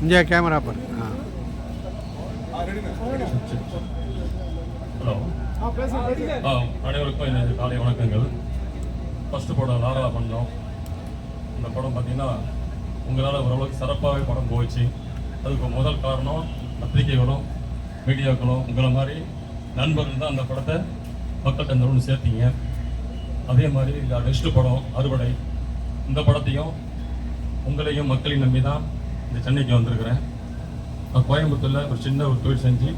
இங்கே கேமரா பாரு. ஹலோ, அனைவருக்கும் எனது காலை வணக்கங்கள். ஃபஸ்ட்டு படம் லாரா பண்ணோம். இந்த படம் பார்த்தீங்கன்னா உங்களால் ஓரளவுக்கு சிறப்பாகவே படம் போயிடுச்சு. அதுக்கு முதல் காரணம் பத்திரிகைகளும் மீடியாக்களும் உங்களை மாதிரி நண்பர்கள் தான் அந்த படத்தை மக்கள்கிட்ட இந்த ஒன்று சேர்த்தீங்க. அதே மாதிரி நெக்ஸ்ட்டு படம் அறுவடை, இந்த படத்தையும் உங்களையும் மக்களையும் நம்பி தான் இந்த சென்னைக்கு வந்திருக்கிறேன். நான் கோயம்புத்தூரில் ஒரு சின்ன ஒரு தொழில் செஞ்சு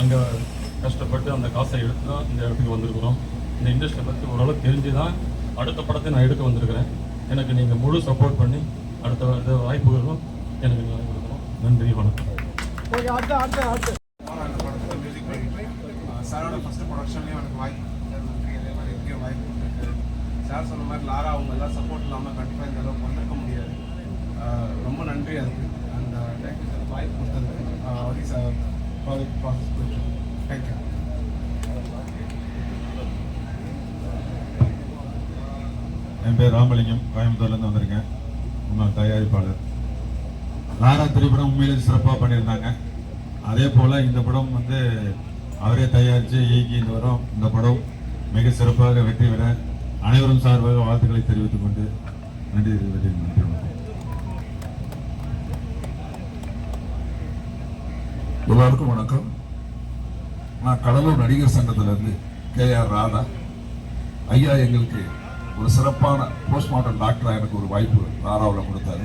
அங்கே கஷ்டப்பட்டு அந்த காசை எடுத்து தான் இந்த இடத்துக்கு வந்திருக்கிறோம். இந்த இண்டஸ்ட்ரியை பற்றி ஓரளவுக்கு தெரிஞ்சு தான் அடுத்த படத்தை நான் எடுக்க வந்திருக்கிறேன். எனக்கு நீங்கள் முழு சப்போர்ட் பண்ணி அடுத்த வாய்ப்புகளும் எனக்கு நீங்கள் வாங்கி கொடுக்கணும். நன்றி, வணக்கம். சாரோட ஃபஸ்ட்டு ப்ரொடக்ஷன்லேயும் எனக்கு வாய்ப்பு நன்றி. அதே மாதிரி இருக்க வாய்ப்பு கொடுத்துருக்கு. சார் சொன்ன மாதிரி லாரா அவங்க எல்லாம் சப்போர்ட் இல்லாமல் கண்டிப்பாக இந்த அளவுக்கு வந்திருக்க முடியாது. ரொம்ப நன்றி அதுக்கு. அந்த டேரக்டர் வாய்ப்பு கொடுத்ததுக்கு ப்ராஜெக்ட் ப்ராசஸ் போயிட்டு தேங்க்யூ. என் பேர் ராமலிங்கம், கோயம்புத்தூர்லேருந்து வந்திருக்கேன். உங்கள் தயாரிப்பாளர். லாரா திரைப்படம் உண்மையிலே சிறப்பாக பண்ணியிருந்தாங்க. அதே போல் இந்த படம் அவரே தயாரித்து இயக்கி இந்த படம் மிக சிறப்பாக வெற்றி பெற அனைவரும் சார்பாக வாழ்த்துக்களை தெரிவித்துக் கொண்டு நன்றி. எல்லாருக்கும் வணக்கம். நான் கடலூர் நடிகர் சங்கத்திலிருந்து KR ராதா ஐயா எங்களுக்கு ஒரு சிறப்பான போஸ்ட்மார்ட்டம் டாக்டராக எனக்கு ஒரு வாய்ப்பு லாராவில் கொடுத்தாரு.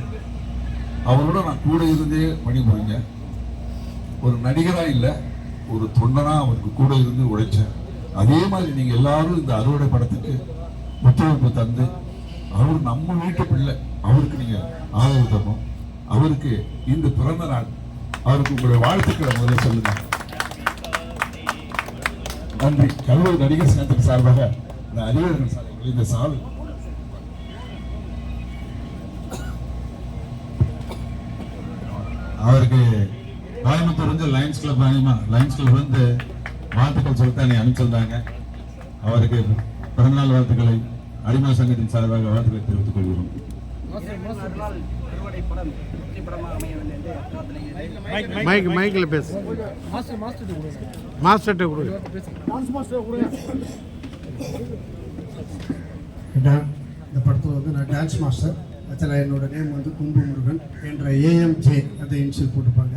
அவரோட நான் கூட இருந்தே பணிபுரிங்க. ஒரு நடிகராக இல்லை, ஒரு தொண்டனாக அவருக்கு கூட இருந்து உழைச்சேன். அதே மாதிரி நீங்கள் எல்லாரும் இந்த அறுவடை படத்துக்கு ஒத்துழைப்பு தந்து, அவர் நம்ம வீட்டு பிள்ளை, அவருக்கு நீங்கள் ஆதரவு தரணும். அவருக்கு இந்த பிறந்த நாள், அவருக்கு உங்களுடைய வாழ்த்துக்களை முதல்ல சொல்லுங்க. நன்றி. கடலூர் நடிகர் சங்கத்தின் சார்பாக இந்த அறிவர்கள் சாலை இந்த சாலை அவருக்கு கோயம்புத்தூர் லயன்ஸ் கிளப் வாழ்த்துக்கள் சொல்லிட்டு நீ அனுப்பிச்சிருந்தாங்க. அவருக்கு பிறந்தநாள் வாழ்த்துக்களை அடிமை சங்கத்தின் சார்பாக வாழ்த்துக்களை தெரிவித்துக் கொள்கிறோம். மைக்கில் பேசு. மாஸ்டர்கிட்ட கொடு. இந்த படத்தில் நான் டான்ஸ் மாஸ்டர். ஆக்சுவலாக என்னோட நேம் கும்பு முருகன் என்ற AMJ அந்த இனிஷியல் போட்டிருப்பாங்க.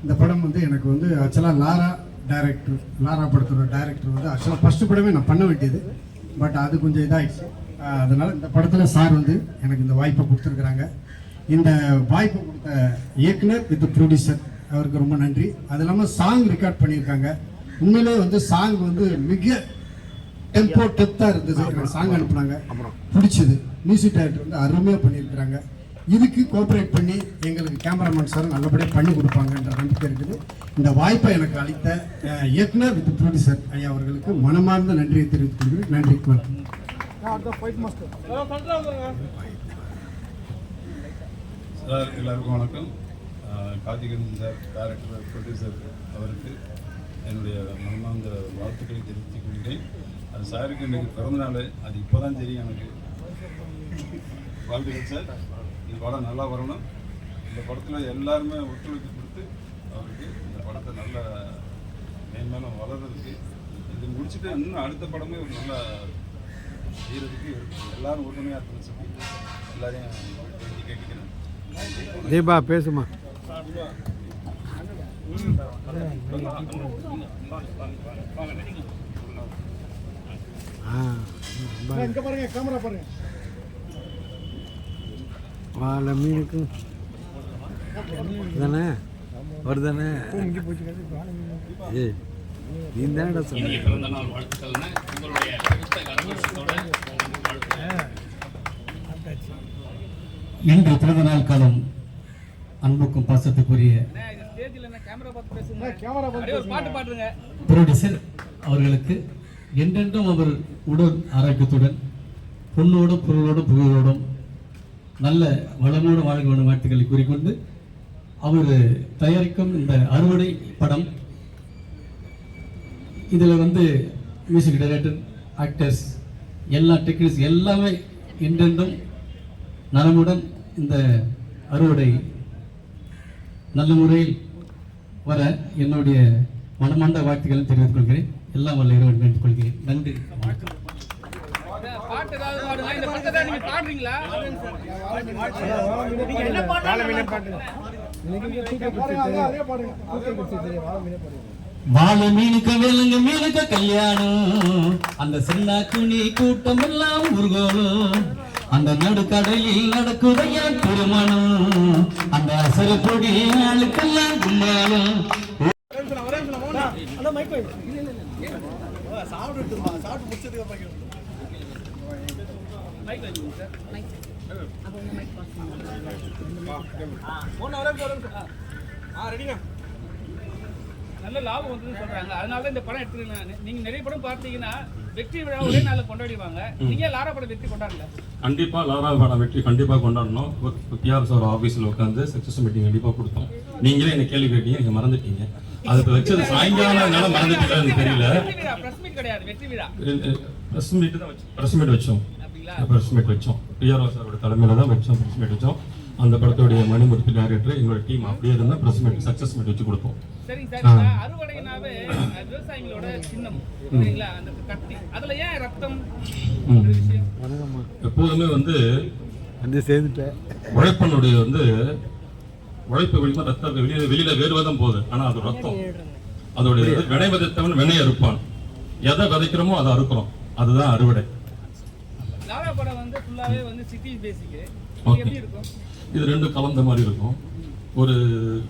இந்த படம் எனக்கு ஆக்சுவலாக லாரா படத்தோட டைரக்டர் ஆக்சுவலாக ஃபஸ்ட்டு படமே நான் பண்ண வேண்டியது. பட் அது கொஞ்சம் இதாகிடுச்சு. அதனால் இந்த படத்தில் சார் எனக்கு இந்த வாய்ப்பை கொடுத்துருக்குறாங்க. இந்த வாய்ப்பை கொடுத்த இயக்குனர் வித் ப்ரொடியூசர் அவருக்கு ரொம்ப நன்றி. அது இல்லாமல் சாங் ரெக்கார்ட் பண்ணியிருக்காங்க. உண்மையிலே சாங் மிக டெம்போ டெப்த்தாக இருந்தது. எனக்கு சாங் அனுப்புனாங்க, பிடிச்சது. மியூசிக் டைரக்டர் அருமையாக பண்ணியிருக்கிறாங்க. இதுக்கு கோஆப்ரேட் பண்ணி எங்களுக்கு கேமராமேன் சார் நல்லபடியாக பண்ணி கொடுப்பாங்கன்ற நம்பிக்கை இருக்குது. இந்த வாய்ப்பை எனக்கு அளித்த இயக்குனர் வித் ப்ரொடியூசர் ஐயா அவர்களுக்கு மனமார்ந்த நன்றியை தெரிவித்துக் கொள்கிறேன். நன்றி. சார் எல்லாருக்கும் வணக்கம். கார்த்திகன் சார் டைரக்டர் ப்ரொடியூசர் அவருக்கு என்னுடைய மனமார்ந்த வாழ்த்துக்களை தெரிவித்துக் கொள்கிறேன். அது சாருக்கு இன்றைக்கு பிறந்தநாள், அது இப்போ தான் தெரியும் எனக்கு. வாழ்த்துக்கள் சார். இந்த படம் நல்லா வரணும். இந்த படத்தில் எல்லாருமே ஒத்துழைப்பு கொடுத்து அவருக்கு இந்த படத்தை நல்ல மேன்மேலும் வளர்கிறதுக்கு, இது முடிச்சுட்டு இன்னும் அடுத்த படமே ஒரு நல்லா செய்கிறதுக்கு எல்லாரும் ஒற்றுமையாக இருக்குன்னு சொல்லி எல்லாரையும் வேண்டி கேட்டுக்கிறேன். தீபா பேசுமா. கேமரா பாருங்க. வாழை மீனுக்கு தானே வருதானே. இன்று பிறந்த நாள் காலம் அன்புக்கும் பாசத்துக்குரிய ப்ரொடியூசர் அவர்களுக்கு என்றென்றும் அவர் உடல் ஆரோக்கியத்துடன் பொண்ணோடும் பொருளோடும் புகழோடும் நல்ல வளமோடு வாழ வேண்டும் வாழ்த்துக்களை கூறிக்கொண்டு, அவர் தயாரிக்கும் இந்த அறுவடை படம், இதில் மியூசிக் டைரக்டர், ஆக்டர்ஸ், எல்லா டெக்னீஷியன்ஸ் எல்லாமே என்றென்றும் நலமுடன் இந்த அறுவடை நல்ல முறையில் வர என்னுடைய மனமார்ந்த வாழ்த்துக்களை தெரிவித்துக் கொள்கிறேன். எல்லாம் வல்ல இறைவன் வேண்டிக் கொள்கிறேன். நன்றி. பாட்டு ஏதாவது பாடுங்க. இந்த படத்தை நீங்க பாடுறீங்களா? வாழ மீனுக்க வேலுங்க மீனுக்க கல்யாணம், அந்த சின்ன குனி கூட்டம் எல்லாம் ஊர்கோலும், அந்த நடுக்கடலில் நடக்குதையா திருமணம், அந்த அசர பொடி ஆளுக்கெல்லாம் கும்மாளம். நல்ல லாபம் வந்ததுன்னு சொல்றாங்க. அதனால தான் இந்த படம் எடுத்துருக்கேன். நீங்க நிறைய படம் பார்த்தீங்கன்னா வெற்றி விழா ஒரே நாள்ல கொண்டாடிவாங்க. நீங்க லாரா படம் வெற்றி கொண்டாடல? கண்டிப்பா லாரா படம் வெற்றி கண்டிப்பா கொண்டாடணும். பிஆர் சார் ஆஃபீஸில் உட்காந்து சக்ஸஸ் மீட்டிங் கண்டிப்பா கொடுத்தோம். நீங்களே என்ன கேள்வி கேட்டீங்க, நீங்க மறந்துட்டீங்க. அது வச்சது சாயங்காலம் என்னால மறந்துட்டீங்கன்னு தெரியல. பிரஸ் மீட் கிடையாது, வெற்றி விழா. பிரஸ் மீட் தான் வச்சோம். பிரஸ் மீட் வச்சோம். பிஆர் சாரோட தலைமையில தான் வச்சோம். பிரஸ் மீட் வச்சோம். அந்த படத்துடைய மணிமூர்த்தி டைரக்டர் எங்களோட டீம் அப்படியே இருந்தா பிரஸ் மீட் சக்ஸஸ் மீட் வச்சு கொடுப்போம். சரிங்க சார், அறுவடைனாவே விவசாயிகளோட சின்னம் சரிங்களா? அந்த கத்தி அதுல ஏன் ரத்தம் விஷயம்? எப்போதுமே வந்து சேர்ந்துட்டேன். உழைப்பனுடைய வந்து உழைப்பு வெளிமா ரத்தம் வெளியில வேறுவதும் போகுது. ஆனா அது ரத்தம், அதோடைய வினை விதைத்தவன் வினையை அறுப்பான். எதை விதைக்கிறோமோ அதை அறுக்கிறோம். அதுதான் அறுவடை. லாரா படம் வந்து ஃபுல்லாவே வந்து சிட்டி பேசிக். எப்படி இருக்கும்? இது ரெண்டும் கலந்த மாதிரி இருக்கும். ஒரு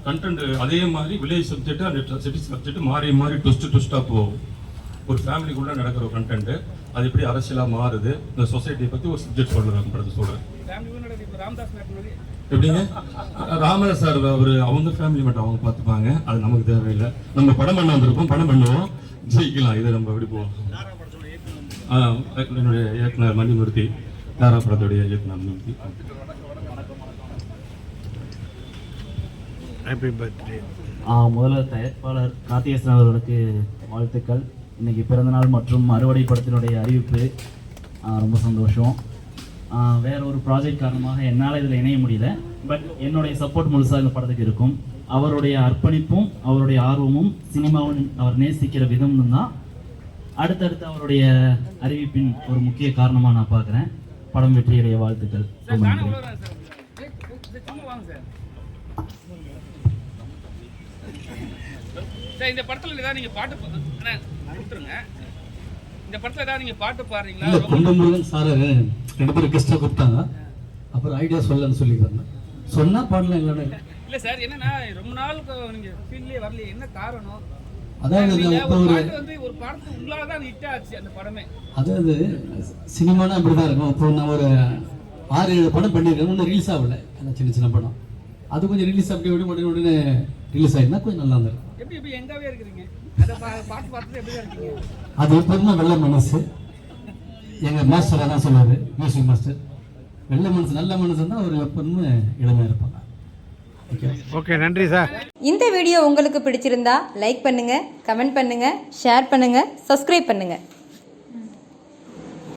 கண்டென்ட் அதே மாதிரி வில்லேஜ் சப்ஜெக்ட் அந்த சிட்டி சப்ஜெக்ட் மாறி மாறி ட்விஸ்டா போகும். ஒரு ஃபேமிலிக்குள்ள நடக்கிற ஒரு கண்டென்ட் அது எப்படி அரசியலா மாறுது, இந்த சொசைட்டியை பத்தி ஒரு சப்ஜெக்ட் சொல்றேன். எப்படிங்க ராமதாஸ் சார் அவங்க ஃபேமிலி மட்டும் அவங்க பார்த்துப்பாங்க. அது நமக்கு தேவையில்லை. நம்ம படம் பண்ண வந்திருக்கோம், படம் பண்ணுவோம், ஜெயிக்கலாம். இதை நம்ம எப்படி போவோம். என்னுடைய இயக்குனர் மணிமூர்த்தி, லாரா படத்துடைய இயக்குனர் மணிமூர்த்தி. Happy birthday. முதல்ல தயாரிப்பாளர் கார்த்திகேசன் அவர்களுக்கு வாழ்த்துக்கள். இன்னைக்கு பிறந்தநாள் மற்றும் அறுவடை படத்தினுடைய அறிவிப்பு ரொம்ப சந்தோஷம். வேற ஒரு ப்ராஜெக்ட் காரணமாக என்னால் இதில் இணைய முடியல. பட் என்னுடைய சப்போர்ட் முழுசாக இந்த படத்துக்கு இருக்கும். அவருடைய அர்ப்பணிப்பும் அவருடைய ஆர்வமும் சினிமாவும் அவர் நேசிக்கிற விதமும் தான் அடுத்தடுத்து அவருடைய அறிவிப்பின் ஒரு முக்கிய காரணமாக நான் பார்க்குறேன். படம் வெற்றியுடைய வாழ்த்துக்கள். இந்த படத்துல ஏதாவது நீங்க பாட்டு கொடுத்துருங்க. இந்த படத்துல ஏதாவது நீங்க பாட்டு பாடுறீங்களா? இல்ல பொன்முருகன் சார் 2 பேரும் கெஸ்டா கூப்பிட்டாங்க. அப்புறம் ஐடியா சொல்லன்னு சொல்லிக்கிறாங்க. சொன்னா பாடலாம் இல்ல. இல்ல சார், என்னன்னா ரொம்ப நாளுக்கு நீங்க ஃபீல்ட்லயே வரல, என்ன காரணம்? அதாவது ஒரு படத்து உங்களால தான் ஹிட் ஆச்சு அந்த படமே. அதாவது சினிமானா அப்படிதான் இருக்கும். இப்போ நான் ஒரு 6-7 படம் பண்ணியிருக்கேன், ஒன்றும் ரிலீஸ் ஆகல. அந்த சின்ன படம் அது கொஞ்சம் ரிலீஸ் அப்படி உடனே ரிலீஸ் ஆகிடுனா கொஞ்சம் நல்லா இருந்தது. எப்படி எங்கவே இருக்கிறீங்க? அதை பாட்டு பார்த்துட்டு எப்படி இருக்கீங்க? அது எப்போதுமே வெள்ள மனசு. எங்க மாஸ்டர் அதான் சொல்லுவாரு, மியூசிக் மாஸ்டர். வெள்ள மனசு நல்ல மனசு தான் அவர் எப்போதுமே இளமையாக இருப்பாங்க. ஓகே, நன்றி சார். இந்த வீடியோ உங்களுக்கு பிடிச்சிருந்தா லைக் பண்ணுங்க, கமெண்ட் பண்ணுங்க, ஷேர் பண்ணுங்க, சப்ஸ்கிரைப் பண்ணுங்க.